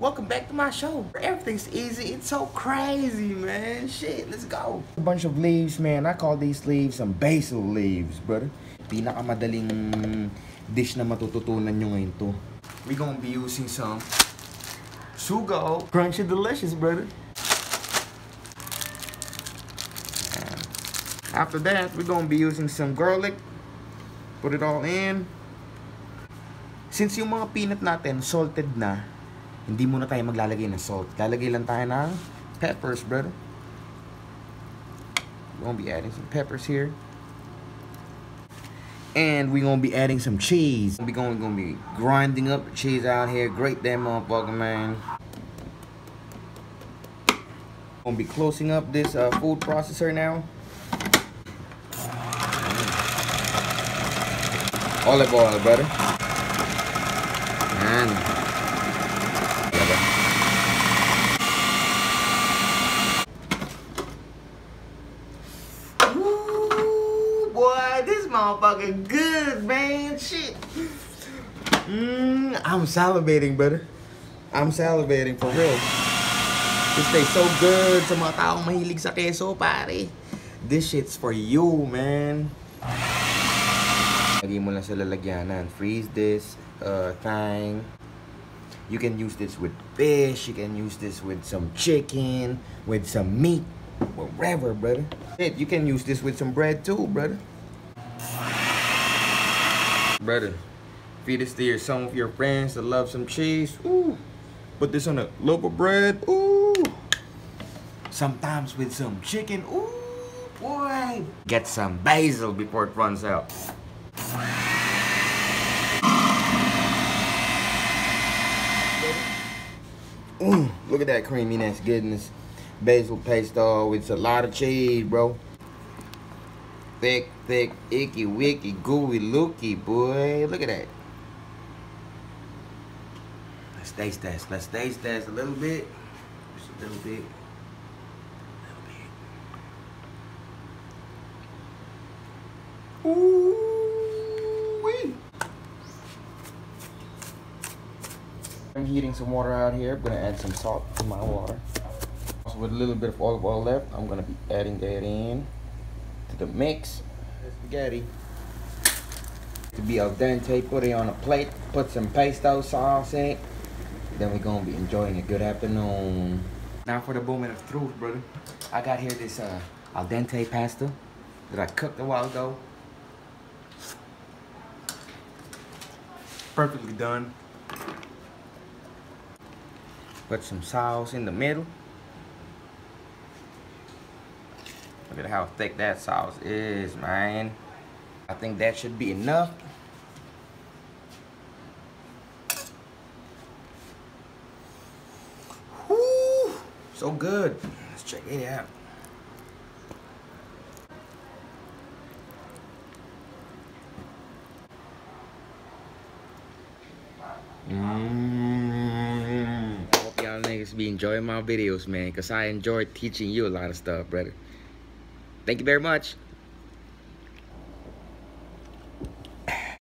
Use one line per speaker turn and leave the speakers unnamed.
Welcome back to my show. Everything's easy. It's so crazy, man. Shit, let's go. A bunch of leaves, man. I call these leaves some basil leaves, brother. Pinakamadaling dish na matututunan nyo ngayon to. We're gonna be using some sugo. Crunchy delicious, brother. And after that, we're gonna be using some garlic. Put it all in. Since yung mga peanut natin salted na, hindi muna tayo maglalagay ng salt. Lalagay lang tayo ng peppers, brother. We're gonna be adding some peppers here. And we're gonna be adding some cheese. We're gonna be grinding up the cheese out here. Grate that motherfucker, man. Gonna be closing up this food processor now. Olive oil, brother. And boy, this motherfucker good, man. Shit. I'm salivating, brother. I'm salivating for real. This tastes so good sa mga taong mahilig sa keso, pare. This shit's for you, man. Lagay mo lang sa lalagyanan. Freeze this thing. You can use this with fish. You can use this with some chicken, with some meat, whatever, brother. Shit, you can use this with some bread too, brother. Brother, feed this to some of your friends that love some cheese. Ooh, put this on a loaf of bread. Ooh, sometimes with some chicken. Ooh, boy. Get some basil before it runs out. Ooh, look at that creaminess, goodness. Basil pesto with a lot of cheese, bro. Thick, thick, icky, wicky, gooey, looky, boy. Look at that. Let's taste test. Let's taste test a little bit. Just a little bit. Ooh-wee. I'm heating some water out here. I'm gonna add some salt to my water. Also, with a little bit of olive oil left, I'm gonna be adding that in to the mix. The spaghetti to be al dente. Put it on a plate. Put some pesto sauce in it. Then we're gonna be enjoying a good afternoon. Now for the moment of truth, brother. I got here this al dente pasta that I cooked a while ago. Perfectly done. Put some sauce in the middle. Look at how thick that sauce is, man. I think that should be enough. Woo! So good. Let's check it out. Hope y'all niggas be enjoying my videos, man, because I enjoy teaching you a lot of stuff, brother. Thank you very much.